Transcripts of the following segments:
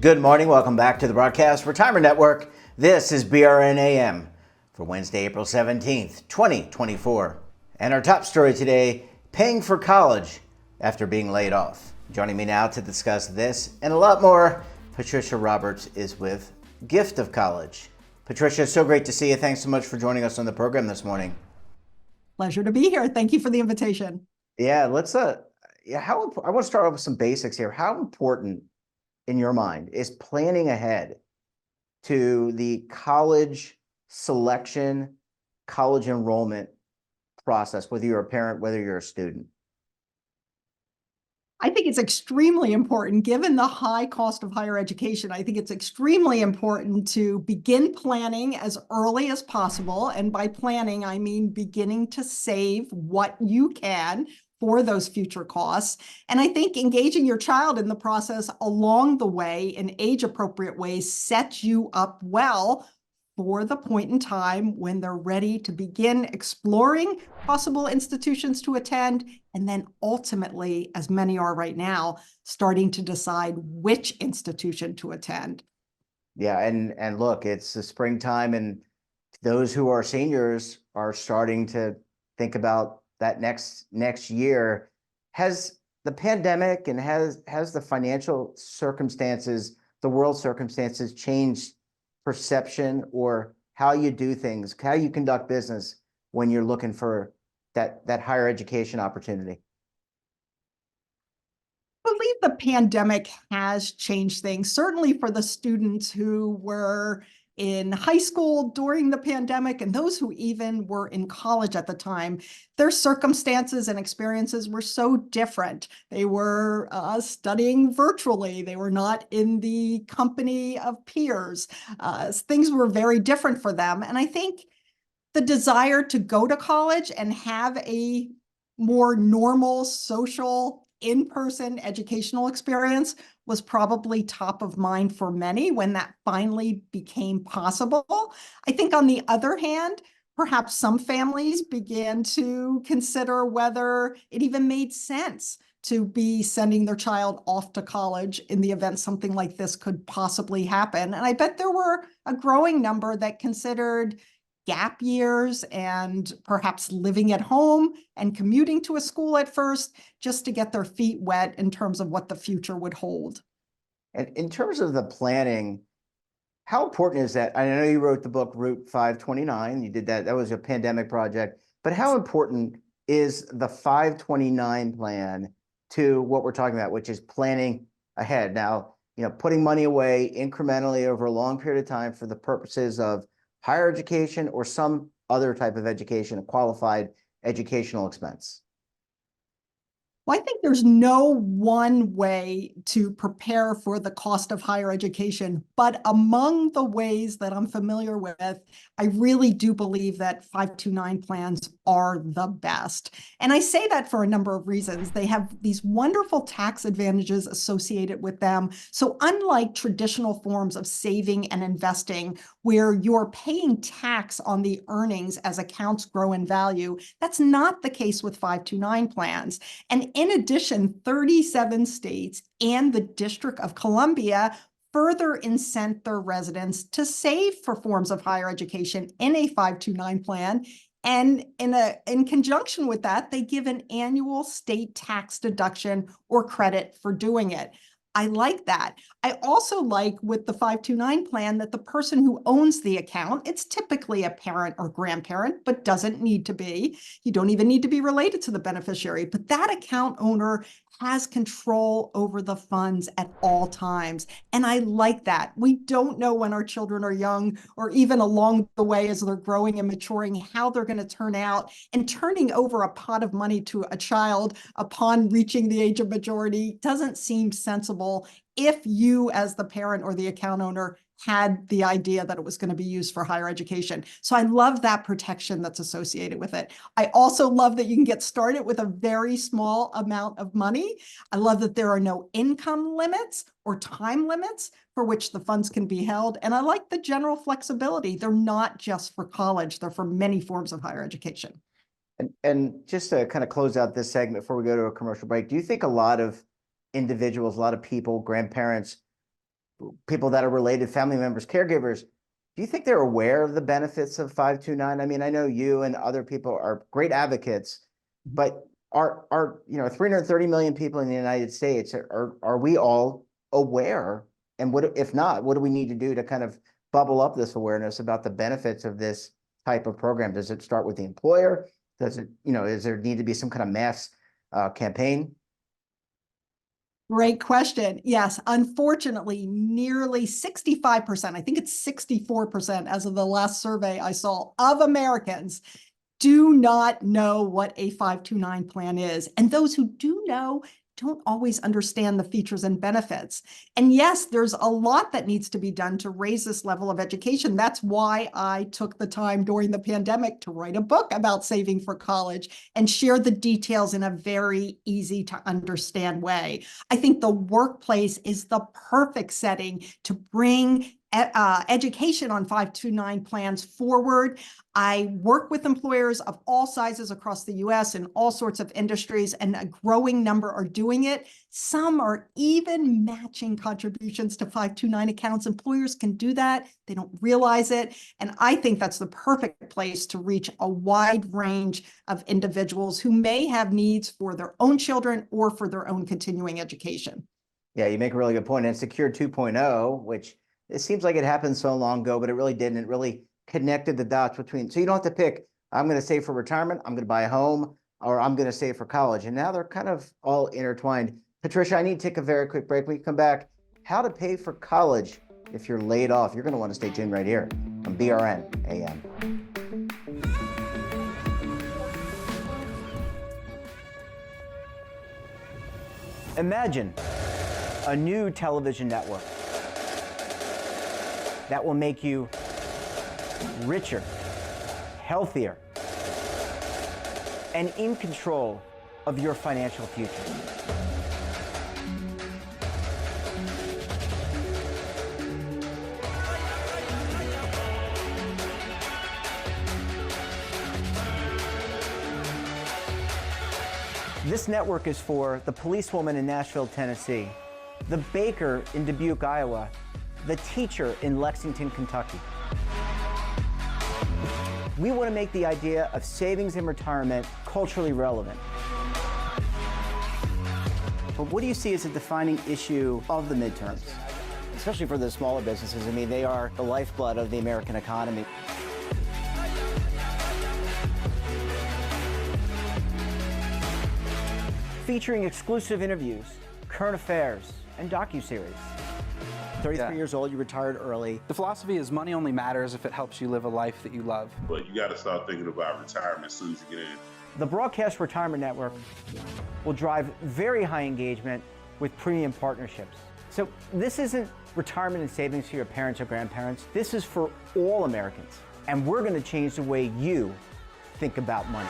Good morning. Welcome back to the Broadcast Retirement Network. This is BRNAM for Wednesday, April 17th, 2024. And our top story today, paying for college after being laid off. Joining me now to discuss this and a lot more, Patricia Roberts is with Gift of College. Patricia, so great to see you. Thanks so much for joining us on the program this morning. Pleasure to be here. Thank you for the invitation. Yeah, I want to start off with some basics here. How important in your mind is planning ahead to the college selection, college enrollment process, whether you're a parent, whether you're a student? I think it's extremely important, given the high cost of higher education. I think it's extremely important to begin planning as early as possible. And by planning, I mean beginning to save what you can for those future costs. And I think engaging your child in the process along the way in age-appropriate ways sets you up well for the point in time when they're ready to begin exploring possible institutions to attend, and then ultimately, as many are right now, starting to decide which institution to attend. Yeah, and look, it's the springtime, and those who are seniors are starting to think about that next year. Has the pandemic and has the financial circumstances, the world circumstances, changed perception or how you do things, how you conduct business when you're looking for that higher education opportunity? I believe the pandemic has changed things, certainly for the students who were in high school during the pandemic and those who even were in college at the time. Their circumstances and experiences were so different. They were studying virtually. They were not in the company of peers. Things were very different for them. And I think the desire to go to college and have a more normal social in-person educational experience was probably top of mind for many when that finally became possible. I think on the other hand, perhaps some families began to consider whether it even made sense to be sending their child off to college in the event something like this could possibly happen. And I bet there were a growing number that considered gap years and perhaps living at home and commuting to a school at first just to get their feet wet in terms of what the future would hold. And in terms of the planning, how important is that? I know you wrote the book Route 529. You did that. That was a pandemic project. But how important is the 529 plan to what we're talking about, which is planning ahead? Now, putting money away incrementally over a long period of time for the purposes of higher education or some other type of education, a qualified educational expense? Well, I think there's no one way to prepare for the cost of higher education, but among the ways that I'm familiar with, I really do believe that 529 plans are the best. And I say that for a number of reasons. They have these wonderful tax advantages associated with them. So unlike traditional forms of saving and investing, where you're paying tax on the earnings as accounts grow in value, that's not the case with 529 plans. And in addition, 37 states and the District of Columbia further incent their residents to save for forms of higher education in a 529 plan. And in conjunction with that, they give an annual state tax deduction or credit for doing it. I like that. I also like with the 529 plan that the person who owns the account, it's typically a parent or grandparent, but doesn't need to be. You don't even need to be related to the beneficiary, but that account owner has control over the funds at all times. And I like that. We don't know when our children are young or even along the way as they're growing and maturing, how they're going to turn out. And turning over a pot of money to a child upon reaching the age of majority doesn't seem sensible if you, as the parent or the account owner, had the idea that it was going to be used for higher education. So I love that protection that's associated with it. I also love that you can get started with a very small amount of money. I love that there are no income limits or time limits for which the funds can be held. And I like the general flexibility. They're not just for college, they're for many forms of higher education. And just to kind of close out this segment before we go to a commercial break, do you think a lot of individuals, a lot of people, grandparents, people that are related, family members, caregivers, do you think they're aware of the benefits of 529? I mean, I know you and other people are great advocates, but are 330 million people in the United States, are we all aware? And what if not, what do we need to do to kind of bubble up this awareness about the benefits of this type of program? Does it start with the employer? Does it, is there need to be some kind of mass campaign? Great question. Yes, unfortunately, nearly 65%, I think it's 64% as of the last survey I saw, of Americans do not know what a 529 plan is. And those who do know don't always understand the features and benefits. And yes, there's a lot that needs to be done to raise this level of education. That's why I took the time during the pandemic to write a book about saving for college and share the details in a very easy to understand way. I think the workplace is the perfect setting to bring education on 529 plans forward. I work with employers of all sizes across the US in all sorts of industries, and a growing number are doing it. Some are even matching contributions to 529 accounts. Employers can do that. They don't realize it. And I think that's the perfect place to reach a wide range of individuals who may have needs for their own children or for their own continuing education. Yeah, you make a really good point. And Secure 2.0, which it seems like it happened so long ago, but it really didn't. It really connected the dots between, so you don't have to pick, I'm going to save for retirement, I'm going to buy a home, or I'm going to save for college. And now they're kind of all intertwined. Patricia, I need to take a very quick break. When we come back, how to pay for college if you're laid off. You're going to want to stay tuned right here on BRN AM. Imagine a new television network that will make you richer, healthier, and in control of your financial future. This network is for the policewoman in Nashville, Tennessee, the baker in Dubuque, Iowa, the teacher in Lexington, Kentucky. We want to make the idea of savings and retirement culturally relevant. But what do you see as a defining issue of the midterms, especially for the smaller businesses? I mean, they are the lifeblood of the American economy. Featuring exclusive interviews, current affairs, and docuseries. 33 years old, you retired early. The philosophy is money only matters if it helps you live a life that you love. But you got to start thinking about retirement as soon as you get in. The Broadcast Retirement Network will drive very high engagement with premium partnerships. So this isn't retirement and savings for your parents or grandparents. This is for all Americans. And we're going to change the way you think about money.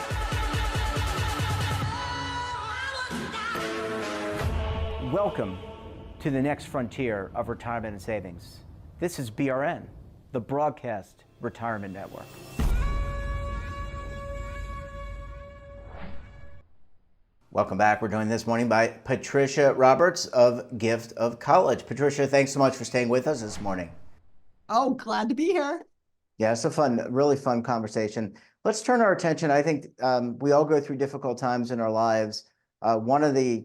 Welcome to the next frontier of retirement and savings. This is BRN, the Broadcast Retirement Network. Welcome back. We're joined this morning by Patricia Roberts of Gift of College. Patricia, thanks so much for staying with us this morning. Oh, glad to be here. Yeah, it's a fun, really fun conversation. Let's turn our attention. I think we all go through difficult times in our lives. One of the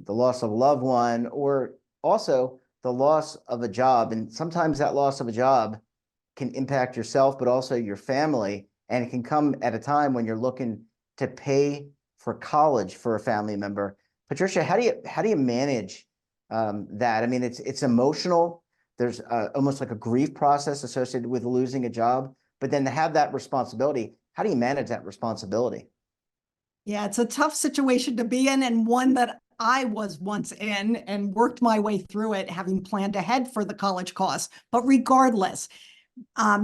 loss of a loved one, or also the loss of a job. And sometimes that loss of a job can impact yourself, but also your family. And it can come at a time when you're looking to pay for college for a family member. Patricia, how do you manage that? I mean, it's emotional. There's almost like a grief process associated with losing a job, but then to have that responsibility, how do you manage that responsibility? Yeah, it's a tough situation to be in, and one that I was once in and worked my way through it, having planned ahead for the college costs. But regardless,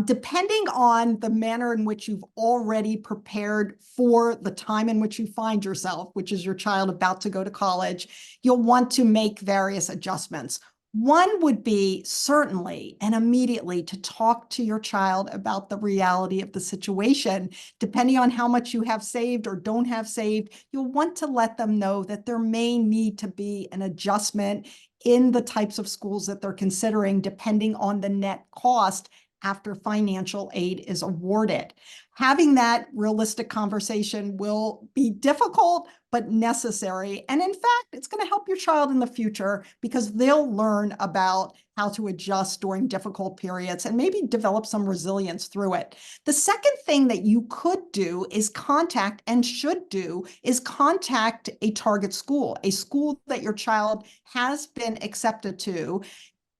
depending on the manner in which you've already prepared for the time in which you find yourself, which is your child about to go to college, you'll want to make various adjustments. One would be certainly and immediately to talk to your child about the reality of the situation. Depending on how much you have saved or don't have saved, you'll want to let them know that there may need to be an adjustment in the types of schools that they're considering, depending on the net cost after financial aid is awarded. Having that realistic conversation will be difficult, but necessary. And in fact, it's going to help your child in the future because they'll learn about how to adjust during difficult periods and maybe develop some resilience through it. The second thing that you could do is contact and should do is contact a target school, a school that your child has been accepted to,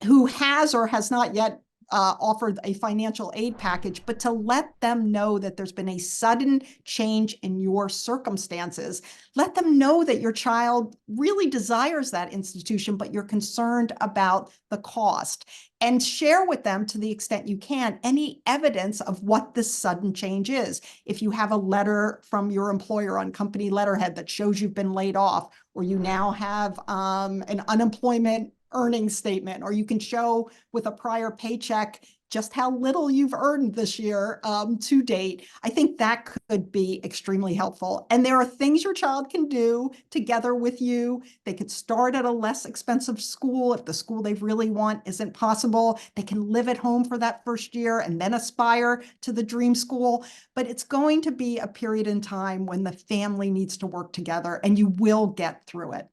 who has or has not yet offered a financial aid package, but to let them know that there's been a sudden change in your circumstances. Let them know that your child really desires that institution, but you're concerned about the cost. And share with them, to the extent you can, any evidence of what this sudden change is. If you have a letter from your employer on company letterhead that shows you've been laid off, or you now have an unemployment earnings statement, or you can show with a prior paycheck just how little you've earned this year to date, I think that could be extremely helpful. And there are things your child can do together with you. They could start at a less expensive school if the school they really want isn't possible. They can live at home for that first year and then aspire to the dream school. But it's going to be a period in time when the family needs to work together, and you will get through it.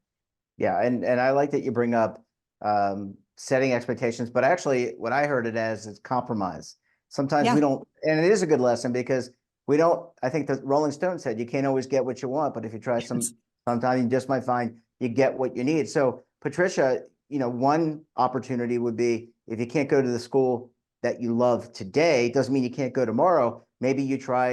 Yeah, and I like that you bring up setting expectations, but actually what I heard it as is compromise. Sometimes we don't, and it is a good lesson because we don't, I think the Rolling Stone said you can't always get what you want, but if you try sometimes you just might find you get what you need. So Patricia, one opportunity would be if you can't go to the school that you love today, doesn't mean you can't go tomorrow. Maybe you try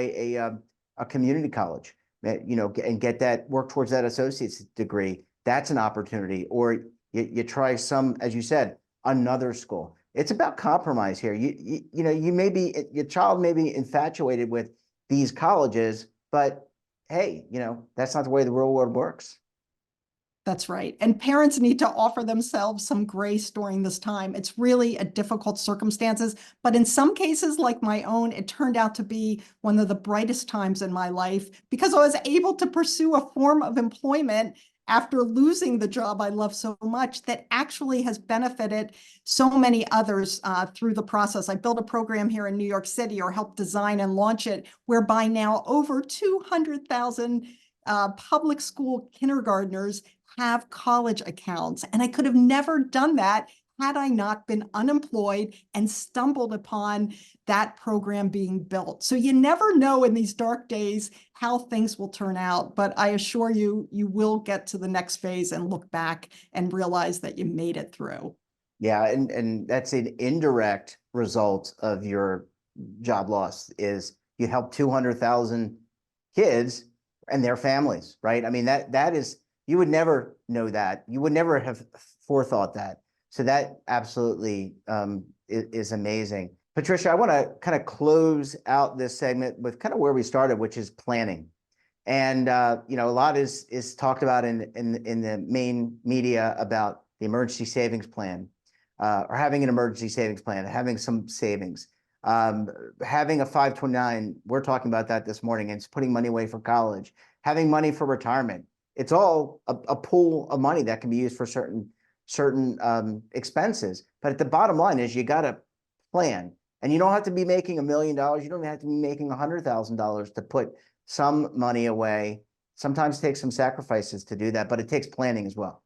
a community college, and get that, work towards that associate's degree. That's an opportunity. Or you try some, as you said, another school. It's about compromise here. You may be, your child may be infatuated with these colleges, but hey, that's not the way the real world works. That's right. And parents need to offer themselves some grace during this time. It's really a difficult circumstances, but in some cases like my own, it turned out to be one of the brightest times in my life because I was able to pursue a form of employment after losing the job I love so much that actually has benefited so many others through the process. I built a program here in New York City, or helped design and launch it, whereby now over 200,000 public school kindergartners have college accounts. And I could have never done that had I not been unemployed and stumbled upon that program being built. So you never know in these dark days how things will turn out, but I assure you, you will get to the next phase and look back and realize that you made it through. Yeah, and that's an indirect result of your job loss is you help 200,000 kids and their families, right? I mean, that is, you would never know that. You would never have forethought that. So that absolutely is amazing. Patricia, I want to kind of close out this segment with kind of where we started, which is planning. And a lot is talked about in the main media about the emergency savings plan, or having an emergency savings plan, having some savings, having a 529. We're talking about that this morning, and it's putting money away for college, having money for retirement. It's all a pool of money that can be used for certain expenses. But at the bottom line is you got to plan, and you don't have to be making $1 million. You don't have to be making $100,000 to put some money away. Sometimes it takes some sacrifices to do that, but it takes planning as well.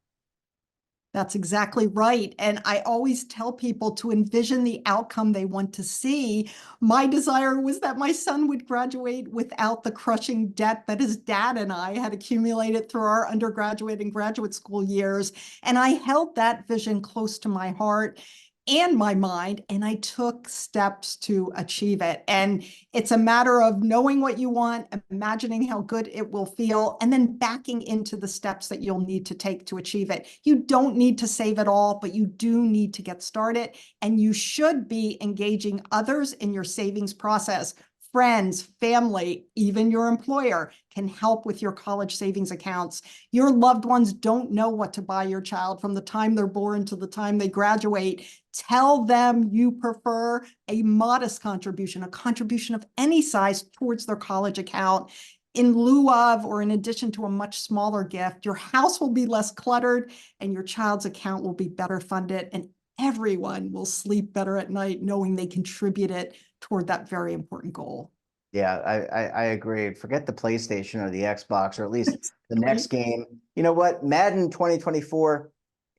That's exactly right. And I always tell people to envision the outcome they want to see. My desire was that my son would graduate without the crushing debt that his dad and I had accumulated through our undergraduate and graduate school years. And I held that vision close to my heart and my mind, and I took steps to achieve it. And it's a matter of knowing what you want, imagining how good it will feel, and then backing into the steps that you'll need to take to achieve it. You don't need to save it all, but you do need to get started, and you should be engaging others in your savings process. Friends, family, even your employer can help with your college savings accounts. Your loved ones don't know what to buy your child from the time they're born to the time they graduate. Tell them you prefer a modest contribution, a contribution of any size towards their college account. in lieu of or in addition to a much smaller gift, your house will be less cluttered and your child's account will be better funded, and everyone will sleep better at night knowing they contributed toward that very important goal. Yeah, I agree. Forget the PlayStation or the Xbox, or at least That's the next game. You know what? Madden 2024,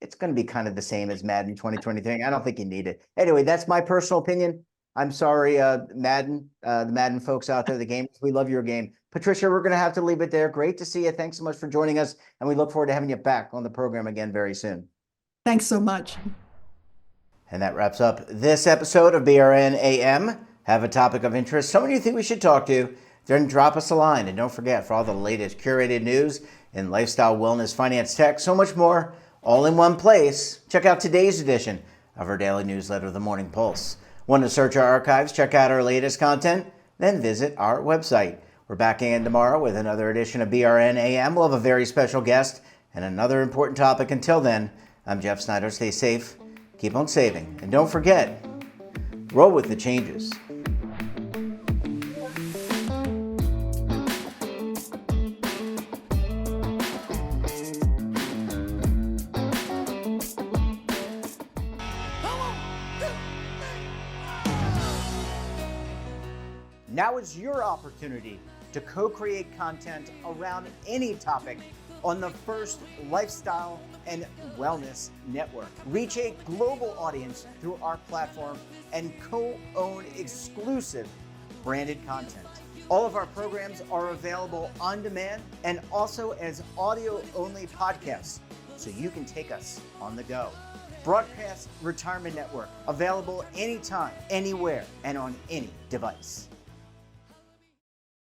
it's going to be kind of the same as Madden 2023. I don't think you need it. Anyway, that's my personal opinion. I'm sorry, Madden, the Madden folks out there, the gamers, we love your game. Patricia, we're going to have to leave it there. Great to see you. Thanks so much for joining us, and we look forward to having you back on the program again very soon. Thanks so much. And that wraps up this episode of BRN AM. Have a topic of interest, someone you think we should talk to, then drop us a line. And don't forget, for all the latest curated news in lifestyle, wellness, finance, tech, so much more, all in one place, check out today's edition of our daily newsletter, The Morning Pulse. Want to search our archives, check out our latest content, then visit our website. We're back again tomorrow with another edition of BRN AM. We'll have a very special guest and another important topic. Until then, I'm Jeff Snyder. Stay safe, keep on saving, and don't forget, roll with the changes. Now is your opportunity to co-create content around any topic on the first lifestyle and wellness network. Reach a global audience through our platform and co-own exclusive branded content. All of our programs are available on demand and also as audio-only podcasts, so you can take us on the go. Broadcast Retirement Network, available anytime, anywhere, and on any device.